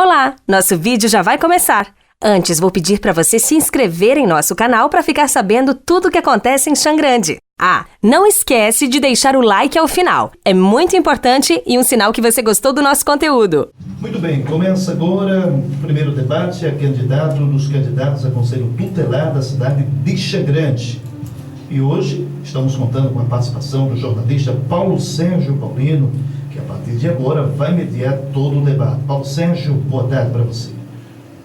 Olá, nosso vídeo já vai começar. Antes, vou pedir para você se inscrever em nosso canal para ficar sabendo tudo o que acontece em Xangrande. Ah, não esquece de deixar o like ao final. É muito importante e um sinal que você gostou do nosso conteúdo. Muito bem, começa agora o primeiro debate, a candidato dos candidatos a Conselho Tutelar da cidade de Xangrande. E hoje estamos contando com a participação do jornalista Paulo Sérgio Paulino, que a partir de agora vai mediar todo o debate. Paulo Sérgio, boa tarde para você.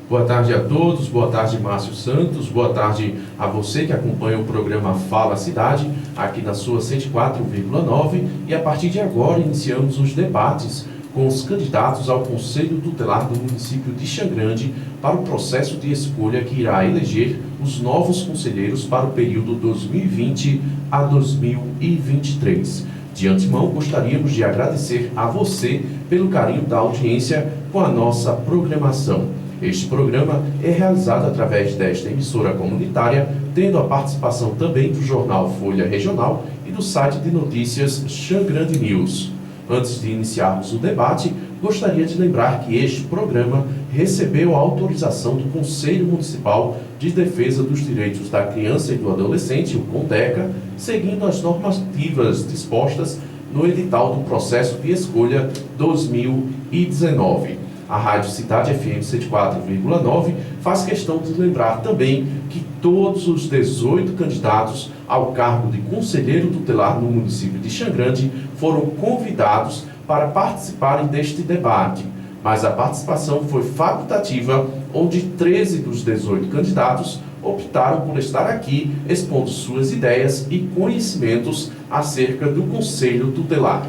Boa tarde a todos, boa tarde Márcio Santos, boa tarde a você que acompanha o programa Fala Cidade, aqui na sua 104,9, e a partir de agora iniciamos os debates com os candidatos ao Conselho Tutelar do município de Xangrande para o processo de escolha que irá eleger os novos conselheiros para o período 2020 a 2023. De antemão, gostaríamos de agradecer a você pelo carinho da audiência com a nossa programação. Este programa é realizado através desta emissora comunitária, tendo a participação também do jornal Folha Regional e do site de notícias Xangrande News. Antes de iniciarmos o debate, gostaria de lembrar que este programa recebeu a autorização do Conselho Municipal de Defesa dos Direitos da Criança e do Adolescente, o CONDECA, seguindo as normativas dispostas no edital do processo de escolha 2019. A Rádio Cidade FM 104,9 faz questão de lembrar também que todos os 18 candidatos ao cargo de conselheiro tutelar no município de Xangrande foram convidados para participarem deste debate, mas a participação foi facultativa, onde 13 dos 18 candidatos optaram por estar aqui expondo suas ideias e conhecimentos acerca do Conselho Tutelar.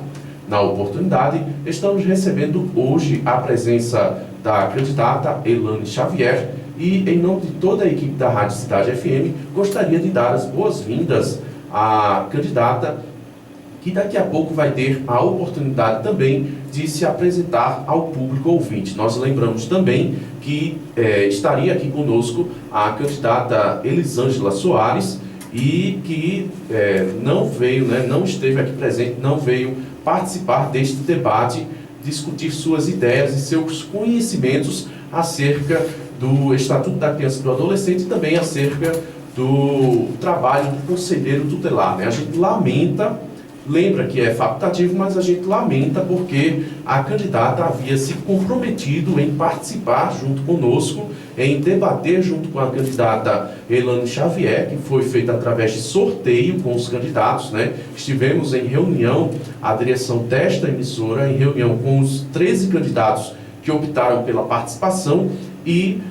Na oportunidade, estamos recebendo hoje a presença da candidata Elane Xavier e, em nome de toda a equipe da Rádio Cidade FM, gostaria de dar as boas-vindas à candidata, que daqui a pouco vai ter a oportunidade também de se apresentar ao público ouvinte. Nós lembramos também que estaria aqui conosco a candidata Elisângela Soares e que não veio, não esteve aqui presente, não veio participar deste debate, discutir suas ideias e seus conhecimentos acerca do Estatuto da Criança e do Adolescente e também acerca do trabalho do conselheiro tutelar. A gente lembra que é facultativo, mas a gente lamenta porque a candidata havia se comprometido em participar junto conosco, em debater junto com a candidata Elane Xavier, que foi feita através de sorteio com os candidatos, Estivemos em reunião, a direção desta emissora, em reunião com os 13 candidatos que optaram pela participação e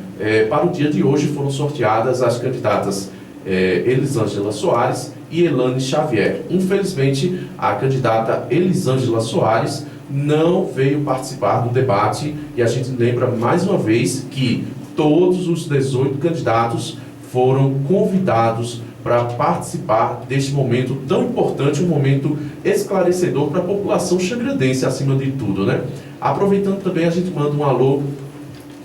para o dia de hoje foram sorteadas as candidatas Elisângela Soares e Elane Xavier. Infelizmente, a candidata Elisângela Soares não veio participar do debate e a gente lembra mais uma vez que todos os 18 candidatos foram convidados para participar deste momento tão importante, um momento esclarecedor para a população xangrandense acima de tudo, Aproveitando também, a gente manda um alô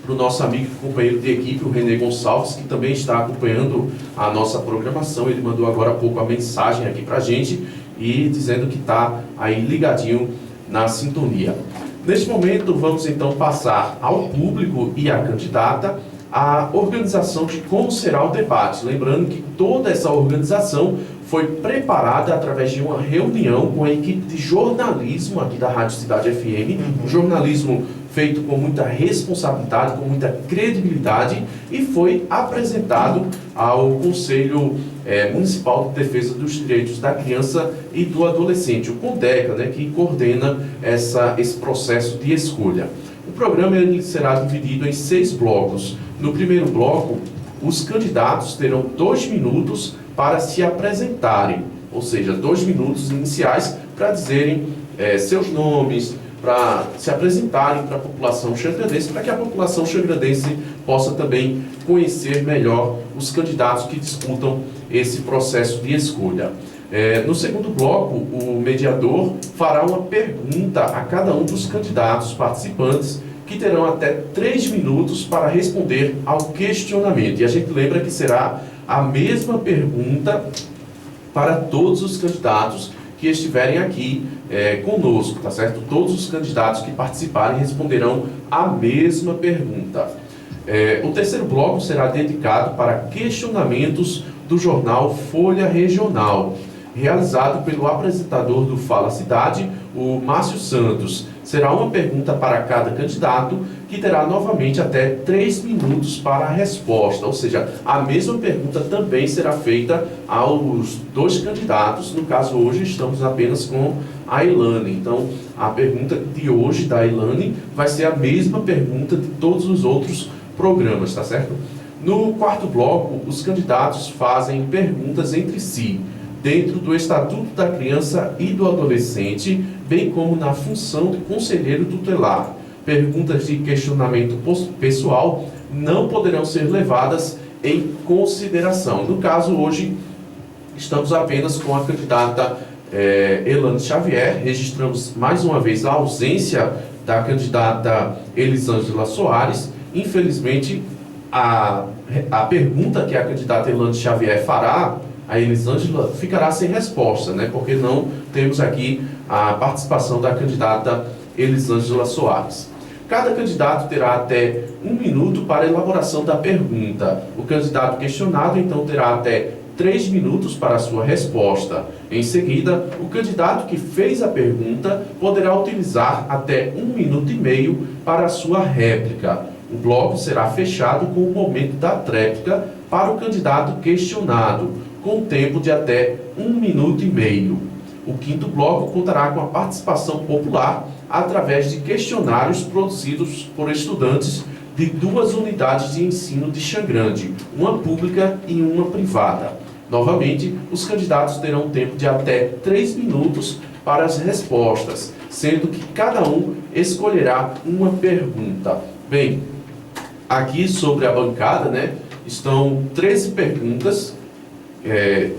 para o nosso amigo e companheiro de equipe, o René Gonçalves, que também está acompanhando a nossa programação. Ele mandou agora há pouco a mensagem aqui para a gente e dizendo que está aí ligadinho na sintonia. Neste momento, vamos então passar ao público e à candidata a organização de como será o debate. Lembrando que toda essa organização foi preparada através de uma reunião com a equipe de jornalismo aqui da Rádio Cidade FM, um jornalismo feito com muita responsabilidade, com muita credibilidade, e foi apresentado ao Conselho Municipal de Defesa dos Direitos da Criança e do Adolescente, o CONDECA, que coordena esse processo de escolha. O programa ele será dividido em 6 blocos. No primeiro bloco, os candidatos terão 2 minutos para se apresentarem, ou seja, 2 minutos iniciais para dizerem seus nomes, para se apresentarem para a população xangrandense, para que a população xangrandense possa também conhecer melhor os candidatos que disputam esse processo de escolha. No segundo bloco, o mediador fará uma pergunta a cada um dos candidatos participantes, que terão até 3 minutos para responder ao questionamento. E a gente lembra que será a mesma pergunta para todos os candidatos que estiverem aqui conosco, tá certo? Todos os candidatos que participarem responderão a mesma pergunta. O terceiro bloco será dedicado para questionamentos do jornal Folha Regional, realizado pelo apresentador do Fala Cidade, o Márcio Santos. Será uma pergunta para cada candidato, que terá novamente até 3 minutos para a resposta, ou seja, a mesma pergunta também será feita aos 2 candidatos. No caso, hoje estamos apenas com a Elane. Então, a pergunta de hoje da Elane vai ser a mesma pergunta de todos os outros programas, tá certo? No quarto bloco, os candidatos fazem perguntas entre si, dentro do Estatuto da Criança e do Adolescente, bem como na função de conselheiro tutelar. Perguntas de questionamento pessoal não poderão ser levadas em consideração. No caso, hoje, estamos apenas com a candidata Elane Xavier. Registramos mais uma vez a ausência da candidata Elisângela Soares. Infelizmente, a pergunta que a candidata Elane Xavier fará, a Elisângela, ficará sem resposta, né? Porque não temos aqui a participação da candidata Elisângela Soares. Cada candidato terá até 1 minuto para a elaboração da pergunta. O candidato questionado, então, terá até 3 minutos para a sua resposta. Em seguida, o candidato que fez a pergunta poderá utilizar até 1 minuto e meio para a sua réplica. O bloco será fechado com o momento da tréplica para o candidato questionado, com tempo de até 1 minuto e meio. O quinto bloco contará com a participação popular através de questionários produzidos por estudantes de 2 unidades de ensino de Xangrande, uma pública e uma privada. Novamente, os candidatos terão tempo de até 3 minutos para as respostas, sendo que cada um escolherá uma pergunta. Bem, aqui sobre a bancada, né, estão 13 perguntas,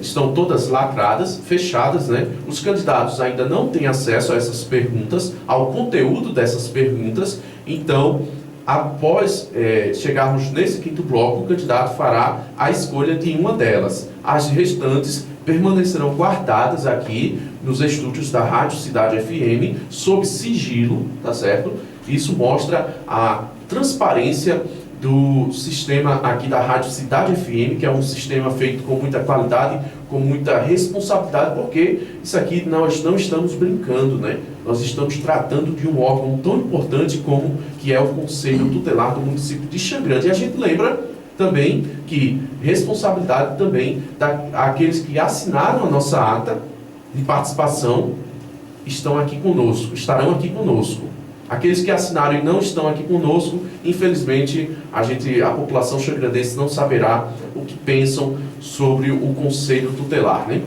estão todas lacradas, fechadas, né? Os candidatos ainda não têm acesso a essas perguntas, ao conteúdo dessas perguntas. Então, após chegarmos nesse quinto bloco, o candidato fará a escolha de uma delas. As restantes permanecerão guardadas aqui nos estúdios da Rádio Cidade FM, sob sigilo, tá certo? Isso mostra a transparência do sistema aqui da Rádio Cidade FM, que é um sistema feito com muita qualidade, com muita responsabilidade, porque isso aqui nós não estamos brincando, né? Nós estamos tratando de um órgão tão importante como que é o Conselho Tutelar do município de Xangrande. E a gente lembra também que responsabilidade também daqueles que assinaram a nossa ata de participação estarão aqui conosco. Aqueles que assinaram e não estão aqui conosco, infelizmente, a população xangrandense não saberá o que pensam sobre o Conselho Tutelar, né?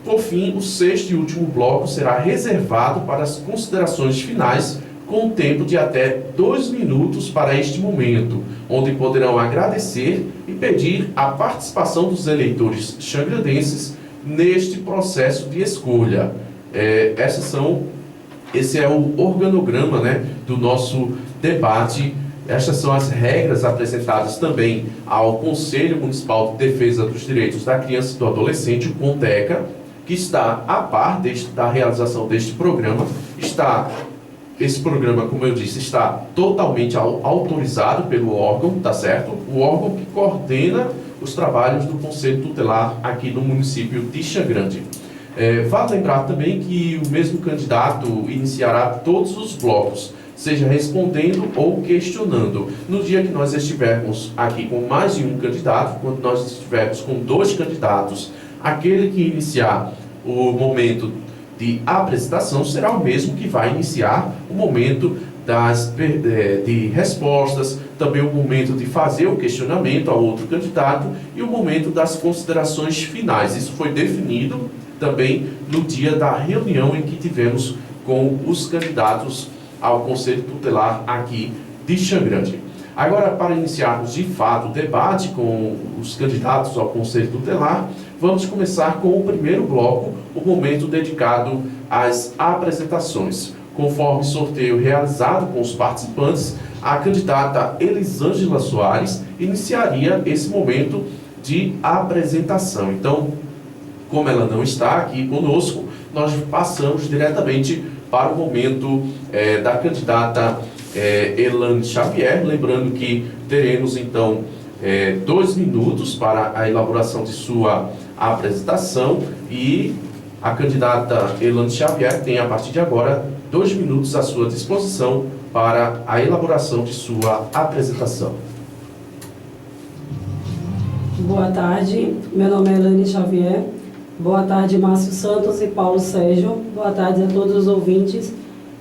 Por fim, o sexto e último bloco será reservado para as considerações finais, com um tempo de até 2 minutos para este momento, onde poderão agradecer e pedir a participação dos eleitores xangrandenses neste processo de escolha. Esse é o organograma, né, do nosso debate. Estas são as regras apresentadas também ao Conselho Municipal de Defesa dos Direitos da Criança e do Adolescente, o CONDECA, que está a par da realização deste programa. Esse programa, como eu disse, está totalmente autorizado pelo órgão, tá certo? O órgão que coordena os trabalhos do Conselho Tutelar aqui no município de Xangrande. Vale lembrar também que o mesmo candidato iniciará todos os blocos, seja respondendo ou questionando. No dia que nós estivermos aqui com mais de um candidato, quando nós estivermos com 2 candidatos, aquele que iniciar o momento de apresentação será o mesmo que vai iniciar o momento de respostas, também o momento de fazer o questionamento ao outro candidato e o momento das considerações finais. Isso foi definido também no dia da reunião em que tivemos com os candidatos ao Conselho Tutelar aqui de Xangrande. Agora, para iniciarmos de fato o debate com os candidatos ao Conselho Tutelar, vamos começar com o primeiro bloco, o momento dedicado às apresentações. Conforme sorteio realizado com os participantes, a candidata Elisângela Soares iniciaria esse momento de apresentação. Então, como ela não está aqui conosco, nós passamos diretamente para o momento da candidata Elane Xavier, lembrando que teremos então 2 minutos para a elaboração de sua apresentação e a candidata Elane Xavier tem a partir de agora 2 minutos à sua disposição para a elaboração de sua apresentação. Boa tarde, meu nome é Elane Xavier. Boa tarde, Márcio Santos e Paulo Sérgio. Boa tarde a todos os ouvintes,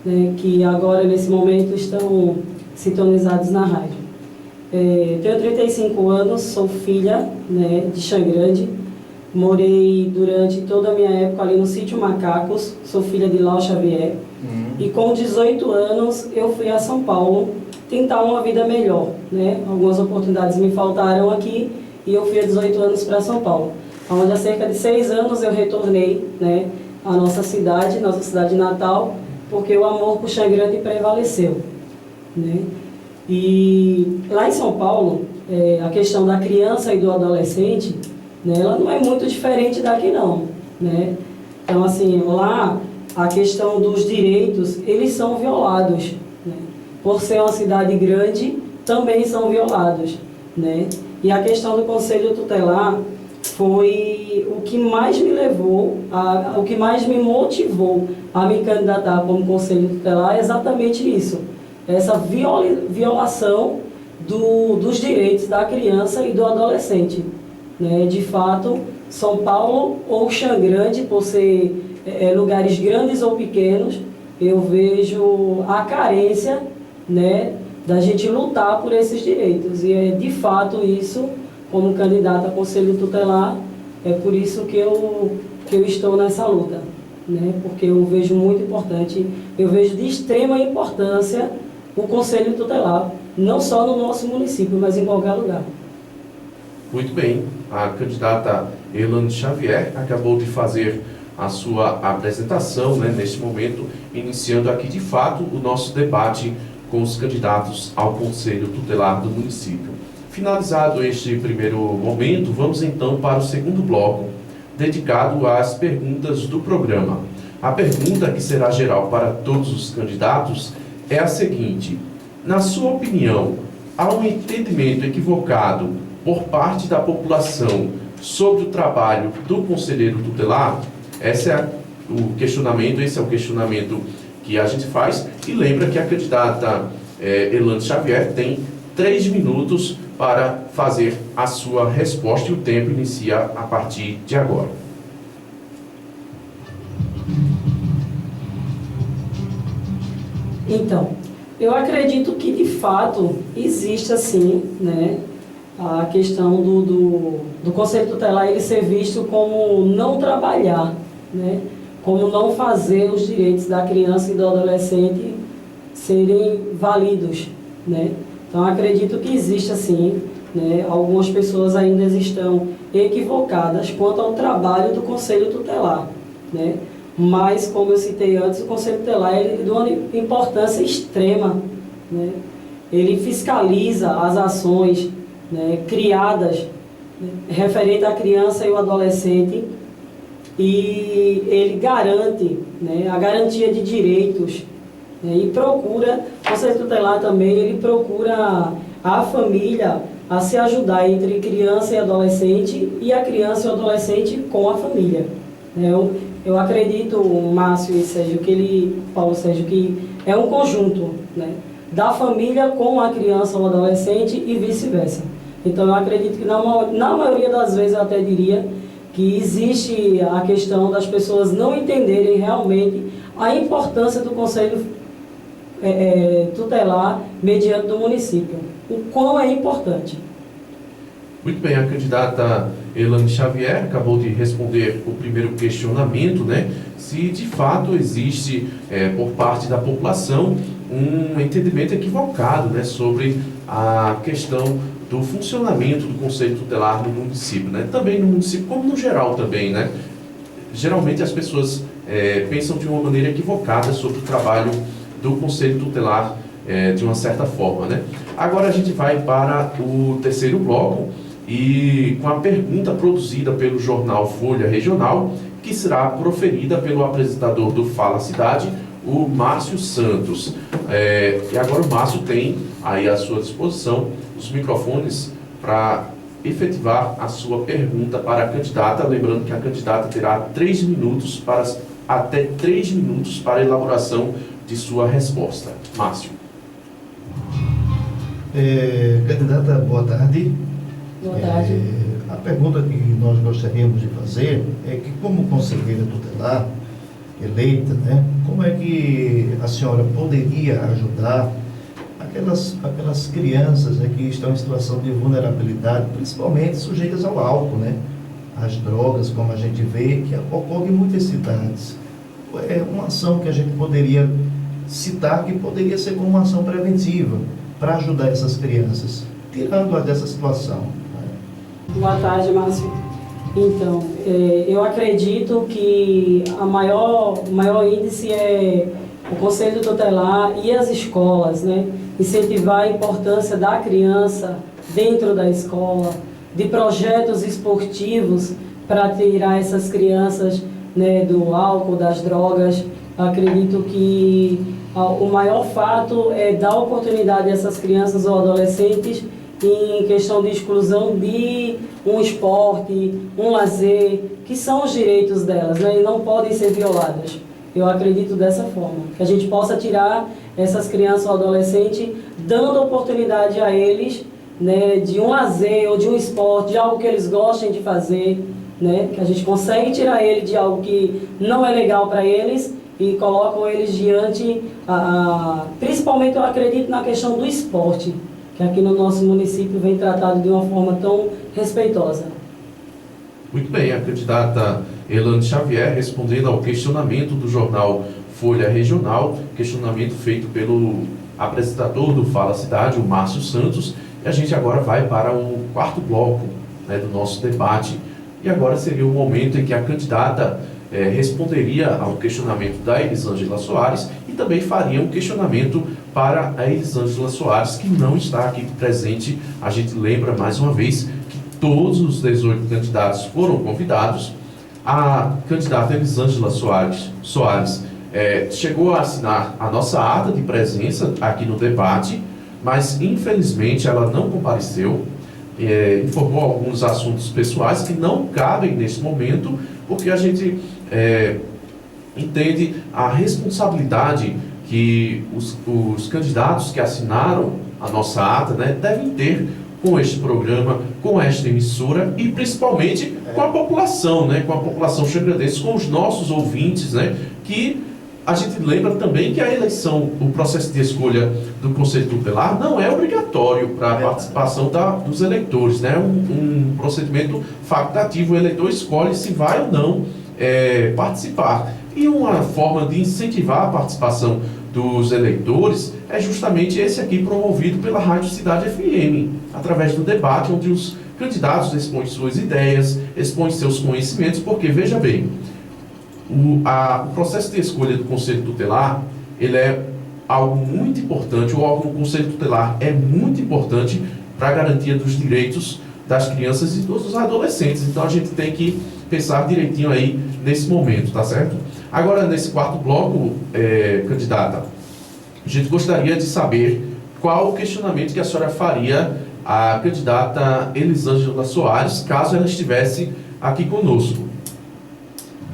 né, que agora, nesse momento, estão sintonizados na rádio. Tenho 35 anos, sou filha, né, de Xangrande. Morei durante toda a minha época ali no sítio Macacos, sou filha de Lau Xavier. E com 18 anos eu fui a São Paulo tentar uma vida melhor, né? Algumas oportunidades me faltaram aqui e eu fui a 18 anos para São Paulo. Onde há cerca de 6 anos eu retornei, né, à nossa cidade natal, porque o amor por Xangrande prevaleceu, né? E lá em São Paulo, a questão da criança e do adolescente, né, ela não é muito diferente daqui não, né? Então, assim, lá a questão dos direitos, eles são violados, né? Por ser uma cidade grande, também são violados, né? E a questão do Conselho Tutelar foi o que mais me levou, o que mais me motivou a me candidatar como Conselho Tutelar, é exatamente isso, essa violação dos direitos da criança e do adolescente, né? De fato, São Paulo ou Xangrande, por ser lugares grandes ou pequenos, eu vejo a carência, né, da gente lutar por esses direitos. E de fato isso, como candidata a Conselho Tutelar, é por isso que eu estou nessa luta, né? Porque eu vejo muito importante, eu vejo de extrema importância o Conselho Tutelar, não só no nosso município, mas em qualquer lugar. Muito bem, a candidata Elane Xavier acabou de fazer a sua apresentação, né, neste momento, iniciando aqui de fato o nosso debate com os candidatos ao Conselho Tutelar do município. Finalizado este primeiro momento, vamos então para o segundo bloco, dedicado às perguntas do programa. A pergunta, que será geral para todos os candidatos, é a seguinte: na sua opinião, há um entendimento equivocado por parte da população sobre o trabalho do conselheiro tutelar? Esse é o questionamento que a gente faz, e lembra que a candidata Elane Xavier tem 3 minutos para fazer a sua resposta, e o tempo inicia a partir de agora. Então, eu acredito que de fato existe assim, né, a questão do Conselho Tutelar ele ser visto como não trabalhar, né, como não fazer os direitos da criança e do adolescente serem válidos, né. Então, acredito que existe assim, né, algumas pessoas ainda estão equivocadas quanto ao trabalho do Conselho Tutelar, né. Mas, como eu citei antes, o Conselho Tutelar ele dá uma importância extrema, né. Ele fiscaliza as ações, né, criadas, né, referente à criança e ao adolescente, e ele garante, né, a garantia de direitos, né, e procura, o Conselho Tutelar também, ele procura a família a se ajudar entre criança e adolescente, e a criança e o adolescente com a família. Eu acredito, Márcio e Sérgio, Paulo Sérgio, que é um conjunto, né, da família com a criança ou adolescente e vice-versa. Então, eu acredito que na maioria das vezes, eu até diria que existe a questão das pessoas não entenderem realmente a importância do Conselho Tutelar mediante do município. O quão é importante. Muito bem, a candidata Elane Xavier acabou de responder o primeiro questionamento, né? Se de fato existe, por parte da população, um entendimento equivocado, né, sobre a questão do funcionamento do Conselho Tutelar no município, né? Também no município, como no geral também, né? Geralmente as pessoas pensam de uma maneira equivocada sobre o trabalho do Conselho Tutelar, de uma certa forma, né? Agora a gente vai para o terceiro bloco, e com a pergunta produzida pelo jornal Folha Regional, que será proferida pelo apresentador do Fala Cidade, o Márcio Santos. E agora o Márcio tem aí à sua disposição os microfones para efetivar a sua pergunta para a candidata, lembrando que a candidata terá até 3 minutos para a elaboração de sua resposta. Márcio. Candidata, boa tarde. Boa tarde. A pergunta que nós gostaríamos de fazer é que, como conselheira tutelar eleita, né, como é que a senhora poderia ajudar aquelas crianças, né, que estão em situação de vulnerabilidade, principalmente sujeitas ao álcool, né, às drogas, como a gente vê, que ocorre em muitas cidades. É uma ação que a gente poderia citar, que poderia ser como uma ação preventiva para ajudar essas crianças, tirando-as dessa situação. Boa tarde, Márcio. Então, eu acredito que o maior índice é o Conselho Tutelar e as escolas, né? Incentivar a importância da criança dentro da escola, de projetos esportivos para tirar essas crianças, né, do álcool, das drogas. Acredito que o maior fato é dar oportunidade a essas crianças ou adolescentes em questão de exclusão de um esporte, um lazer, que são os direitos delas, né, e não podem ser violadas. Eu acredito dessa forma, que a gente possa tirar essas crianças ou adolescentes, dando oportunidade a eles, né, de um lazer ou de um esporte, de algo que eles gostem de fazer, né, que a gente consegue tirar ele de algo que não é legal para eles e colocam eles diante, principalmente eu acredito na questão do esporte, que aqui no nosso município vem tratado de uma forma tão respeitosa. Muito bem, a candidata Elane Xavier respondendo ao questionamento do jornal Folha Regional, questionamento feito pelo apresentador do Fala Cidade, o Márcio Santos, e a gente agora vai para o quarto bloco, né, do nosso debate, e agora seria o momento em que a candidata responderia ao questionamento da Elisângela Soares e também faria um questionamento para a Elisângela Soares, que não está aqui presente. A gente lembra mais uma vez que todos os 18 candidatos foram convidados. A candidata Elisângela Soares chegou a assinar a nossa ata de presença aqui no debate, mas infelizmente ela não compareceu, informou alguns assuntos pessoais que não cabem nesse momento, porque a gente entende a responsabilidade que os candidatos que assinaram a nossa ata, né, devem ter com este programa, com esta emissora e principalmente com a população, né, com a população xangrandense, com os nossos ouvintes, né, que a gente lembra também que a eleição, o processo de escolha do Conselho Tutelar não é obrigatório para a participação dos eleitores, né, um procedimento facultativo, o eleitor escolhe se vai ou não participar. E uma forma de incentivar a participação dos eleitores é justamente esse aqui promovido pela Rádio Cidade FM, através do debate onde os candidatos expõem suas ideias, expõem seus conhecimentos, porque, veja bem, o processo de escolha do Conselho Tutelar, ele é algo muito importante, o órgão do Conselho Tutelar é muito importante para a garantia dos direitos das crianças e dos adolescentes. Então a gente tem que pensar direitinho aí nesse momento, tá certo? Agora, nesse quarto bloco, candidata, a gente gostaria de saber qual o questionamento que a senhora faria à candidata Elisângela Soares, caso ela estivesse aqui conosco.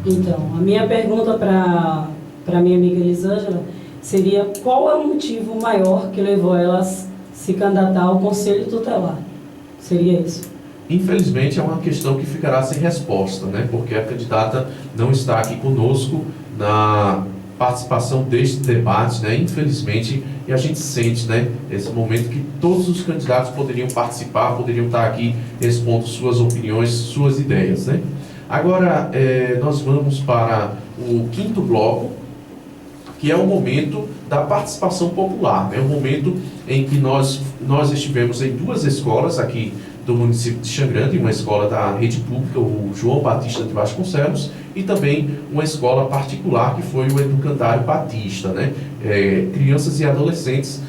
Então, a minha pergunta para a minha amiga Elisângela seria: qual é o motivo maior que levou ela a se candidatar ao Conselho Tutelar? Seria isso. Infelizmente é uma questão que ficará sem resposta, né? Porque a candidata não está aqui conosco na participação deste debate, né? Infelizmente, e a gente sente, né, esse momento que todos os candidatos poderiam participar, poderiam estar aqui expondo suas opiniões, suas ideias, né? Agora, nós vamos para o quinto bloco, que é o momento da participação popular, né? O momento em que nós estivemos em duas escolas aqui do município de Xangrande, uma escola da rede pública, o João Batista de Vasconcelos, e também uma escola particular que foi o Educandário Batista, né? Crianças e adolescentes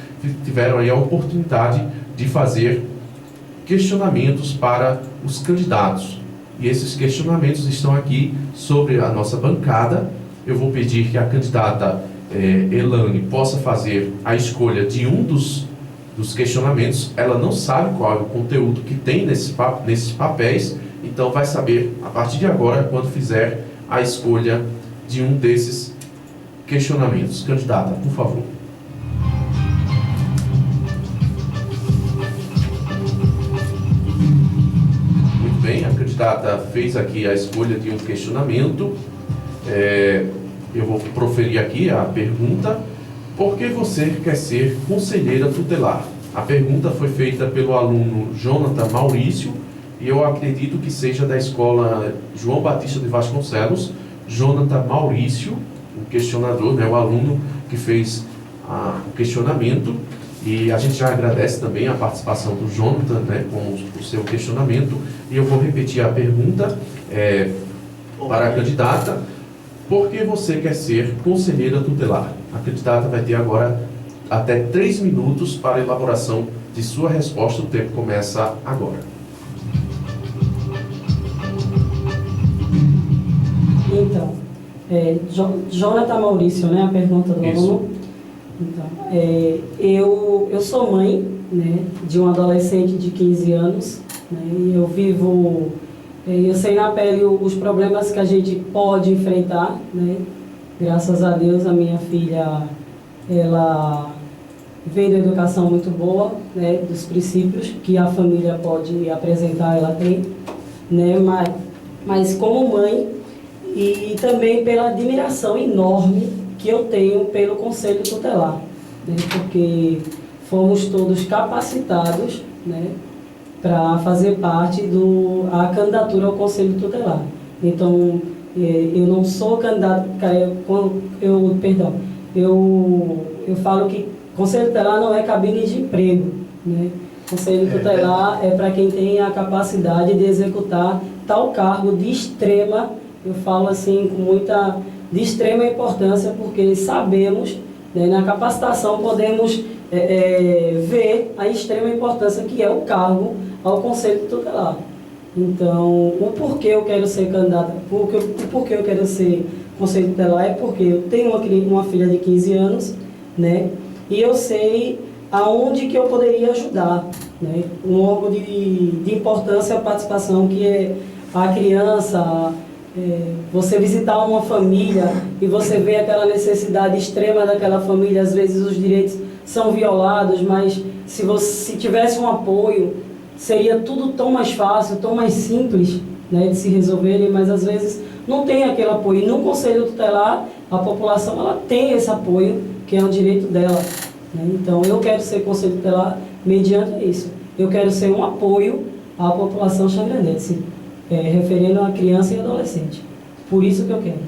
tiveram aí a oportunidade de fazer questionamentos para os candidatos. E esses questionamentos estão aqui sobre a nossa bancada. Eu vou pedir que a candidata Elane possa fazer a escolha de um dos questionamentos. Ela não sabe qual é o conteúdo que tem nesses papéis, então vai saber a partir de agora quando fizer a escolha de um desses questionamentos. Candidata, por favor. Muito bem, a candidata fez aqui a escolha de um questionamento. Eu vou proferir aqui a pergunta: por que você quer ser conselheira tutelar? A pergunta foi feita pelo aluno Jonathan Maurício, e eu acredito que seja da escola João Batista de Vasconcelos. Jonathan Maurício, o questionador, né, o aluno que fez o questionamento, e a gente já agradece também a participação do Jonathan, né, com o seu questionamento. E eu vou repetir a pergunta para a candidata: por que você quer ser conselheira tutelar? A candidata vai ter agora até 3 minutos para a elaboração de sua resposta. O tempo começa agora. Então, Jonathan Maurício, né, a pergunta do aluno. Então, eu sou mãe, né, de um adolescente de 15 anos, né, e eu sei na pele os problemas que a gente pode enfrentar, né. Graças a Deus, a minha filha, ela vem da educação muito boa, né, dos princípios que a família pode apresentar, ela tem, né, mas como mãe, e também pela admiração enorme que eu tenho pelo Conselho Tutelar, né, porque fomos todos capacitados, né, para fazer parte da candidatura ao Conselho Tutelar. Então, eu não sou candidato, eu falo que Conselho Tutelar não é cabine de emprego, né? Conselho Tutelar é para quem tem a capacidade de executar tal cargo de extrema, eu falo assim, de extrema importância, porque sabemos, né, na capacitação podemos ver a extrema importância que é o cargo ao Conselho Tutelar. Então, o porquê eu quero ser candidata, o porquê eu quero ser Conselho Tutelar é porque eu tenho uma filha de 15 anos, né, e eu sei aonde que eu poderia ajudar, né, um órgão de importância a participação, que é a criança, você visitar uma família e você vê aquela necessidade extrema daquela família, às vezes os direitos são violados, mas se tivesse um apoio, seria tudo tão mais fácil, tão mais simples, né, de se resolverem, mas às vezes não tem aquele apoio. E no Conselho Tutelar, a população ela tem esse apoio, que é um direito dela, né? Então, eu quero ser Conselho Tutelar mediante isso. Eu quero ser um apoio à população xangrandense, referindo a criança e adolescente. Por isso que eu quero.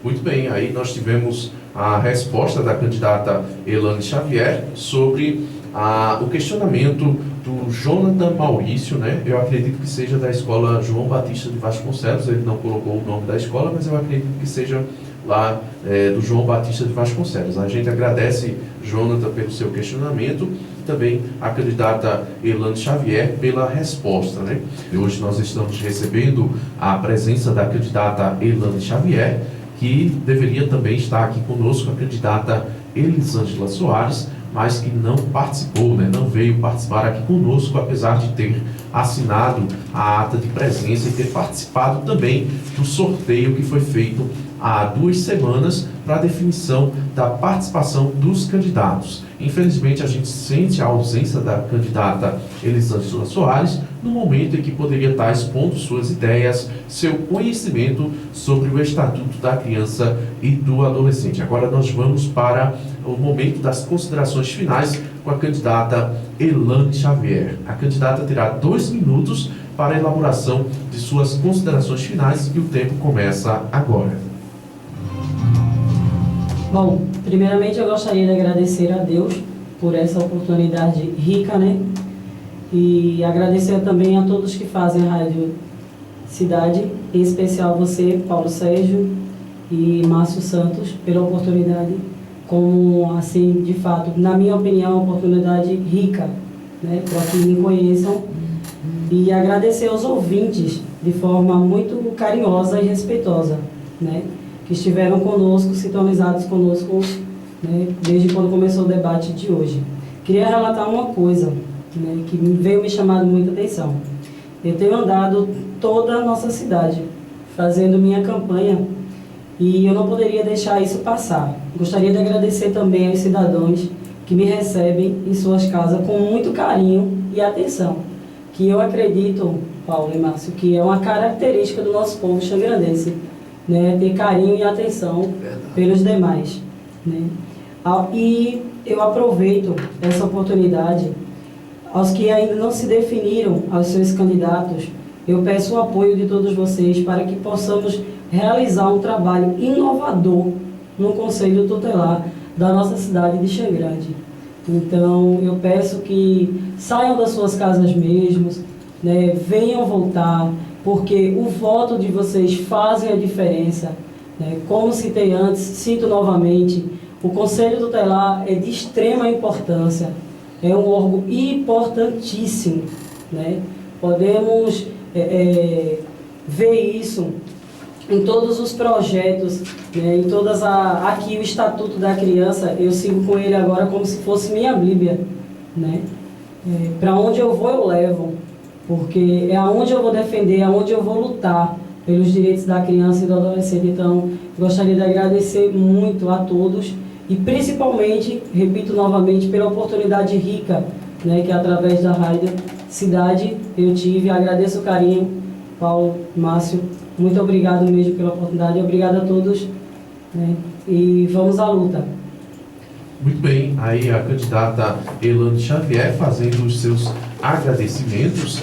Muito bem, aí nós tivemos a resposta da candidata Elane Xavier sobre o questionamento do Jonathan Maurício, né? Eu acredito que seja da escola João Batista de Vasconcelos. Ele não colocou o nome da escola, mas eu acredito que seja lá do João Batista de Vasconcelos. A gente agradece, Jonathan, pelo seu questionamento, e também a candidata Elane Xavier pela resposta, né? E hoje nós estamos recebendo a presença da candidata Elane Xavier, que deveria também estar aqui conosco, a candidata Elisângela Soares, mas que não participou, né? Não veio participar aqui conosco, apesar de ter assinado a ata de presença e ter participado também do sorteio que foi feito há 2 semanas para a definição da participação dos candidatos. Infelizmente, a gente sente a ausência da candidata Elisângela Soares no momento em que poderia estar expondo suas ideias, seu conhecimento sobre o Estatuto da Criança e do Adolescente. Agora nós vamos para o momento das considerações finais com a candidata Elane Xavier. A candidata terá 2 minutos para a elaboração de suas considerações finais e o tempo começa agora. Bom, primeiramente eu gostaria de agradecer a Deus por essa oportunidade rica, né? E agradecer também a todos que fazem a Rádio Cidade, em especial você, Paulo Sérgio e Márcio Santos, pela oportunidade, como, assim, de fato, na minha opinião, uma oportunidade rica, né? Para que me conheçam e agradecer aos ouvintes de forma muito carinhosa e respeitosa, né, que estiveram conosco, sintonizados conosco, né, desde quando começou o debate de hoje. Queria relatar uma coisa, né, que veio me chamando muita atenção. Eu tenho andado toda a nossa cidade fazendo minha campanha e eu não poderia deixar isso passar. Gostaria de agradecer também aos cidadãos que me recebem em suas casas com muito carinho e atenção, que eu acredito, Paulo e Márcio, que é uma característica do nosso povo xangrandense, né, ter carinho e atenção pelos demais, né. E eu aproveito essa oportunidade, aos que ainda não se definiram aos seus candidatos, eu peço o apoio de todos vocês para que possamos realizar um trabalho inovador no Conselho Tutelar da nossa cidade de Xangrande. Então, eu peço que saiam das suas casas mesmos, né, venham voltar, porque o voto de vocês fazem a diferença, né. Como citei antes, cito novamente, o Conselho Tutelar é de extrema importância, é um órgão importantíssimo, né. Podemos ver isso em todos os projetos, né, em todas aqui o Estatuto da Criança, eu sigo com ele agora como se fosse minha Bíblia, né? Para onde eu vou eu levo, porque é aonde eu vou defender, aonde eu vou lutar pelos direitos da criança e do adolescente. Então, gostaria de agradecer muito a todos e principalmente, repito novamente, pela oportunidade rica, né, que através da Rádio Cidade eu tive. Agradeço o carinho, Paulo, Márcio. Muito obrigado mesmo pela oportunidade, obrigado a todos, né? E vamos à luta. Muito bem, aí a candidata Elaine Xavier fazendo os seus agradecimentos,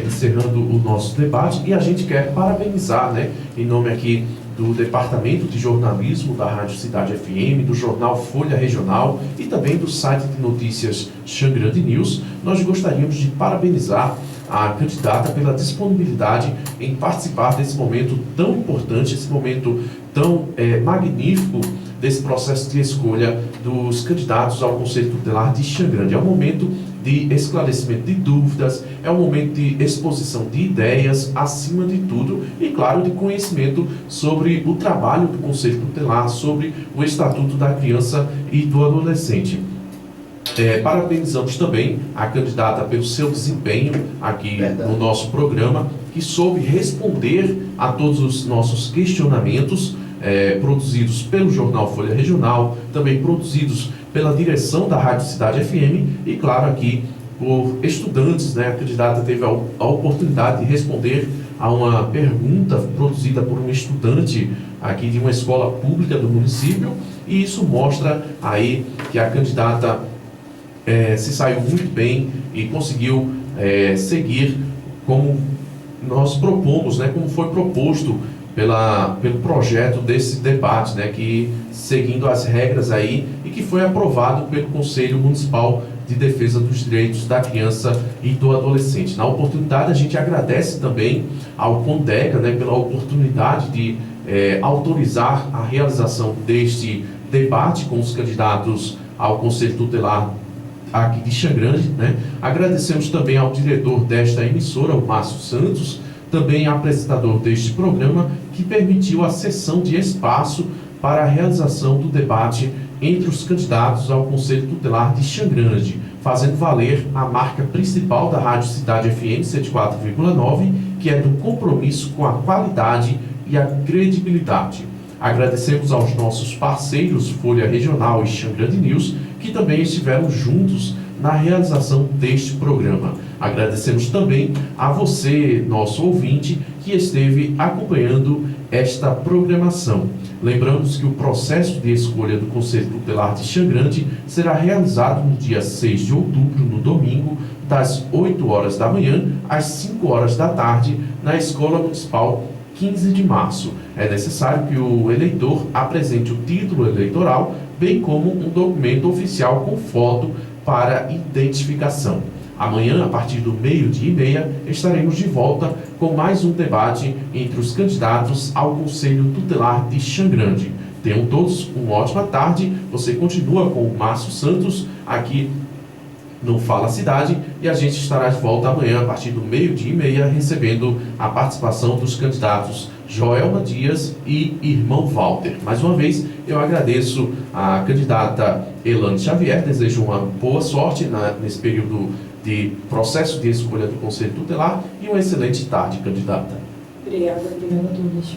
encerrando o nosso debate, e a gente quer parabenizar, né, em nome aqui do Departamento de Jornalismo da Rádio Cidade FM, do jornal Folha Regional e também do site de notícias Xangrande News, nós gostaríamos de parabenizar a candidata pela disponibilidade em participar desse momento tão importante, esse momento tão magnífico desse processo de escolha dos candidatos ao Conselho Tutelar de Xangrande. É um momento de esclarecimento de dúvidas, é um momento de exposição de ideias, acima de tudo, e claro, de conhecimento sobre o trabalho do Conselho Tutelar, sobre o Estatuto da Criança e do Adolescente. Parabenizamos também a candidata pelo seu desempenho aqui no nosso programa, que soube responder a todos os nossos questionamentos produzidos pelo jornal Folha Regional, também produzidos pela direção da Rádio Cidade FM e, claro, aqui por estudantes, né? A candidata teve a oportunidade de responder a uma pergunta produzida por um estudante aqui de uma escola pública do município, e isso mostra aí que a candidata se saiu muito bem e conseguiu seguir como nós propomos, né, como foi proposto pelo projeto desse debate, né, que seguindo as regras aí e que foi aprovado pelo Conselho Municipal de Defesa dos Direitos da Criança e do Adolescente. Na oportunidade, a gente agradece também ao CONDECA, né, pela oportunidade de autorizar a realização deste debate com os candidatos ao Conselho Tutelar aqui de Xangrande, né? Agradecemos também ao diretor desta emissora, o Márcio Santos, também apresentador deste programa, que permitiu a cessão de espaço para a realização do debate entre os candidatos ao Conselho Tutelar de Xangrande, fazendo valer a marca principal da Rádio Cidade FM 104,9, que é do compromisso com a qualidade e a credibilidade. Agradecemos aos nossos parceiros Folha Regional e Xangrande News, que também estiveram juntos na realização deste programa. Agradecemos também a você, nosso ouvinte, que esteve acompanhando esta programação. Lembramos que o processo de escolha do Conselho Tutelar de Xangrande será realizado no dia 6 de outubro, no domingo, das 8 horas da manhã às 5 horas da tarde, na Escola Municipal 15 de março. É necessário que o eleitor apresente o título eleitoral, bem como um documento oficial com foto para identificação. Amanhã, a partir do 12h30, estaremos de volta com mais um debate entre os candidatos ao Conselho Tutelar de Xangrande. Tenham todos uma ótima tarde. Você continua com o Márcio Santos aqui no Fala Cidade, e a gente estará de volta amanhã, a partir do 12h30, recebendo a participação dos candidatos Joelma Dias e irmão Walter. Mais uma vez, eu agradeço a candidata Elane Xavier, desejo uma boa sorte nesse período de processo de escolha do Conselho Tutelar e uma excelente tarde, candidata. Obrigada a todos.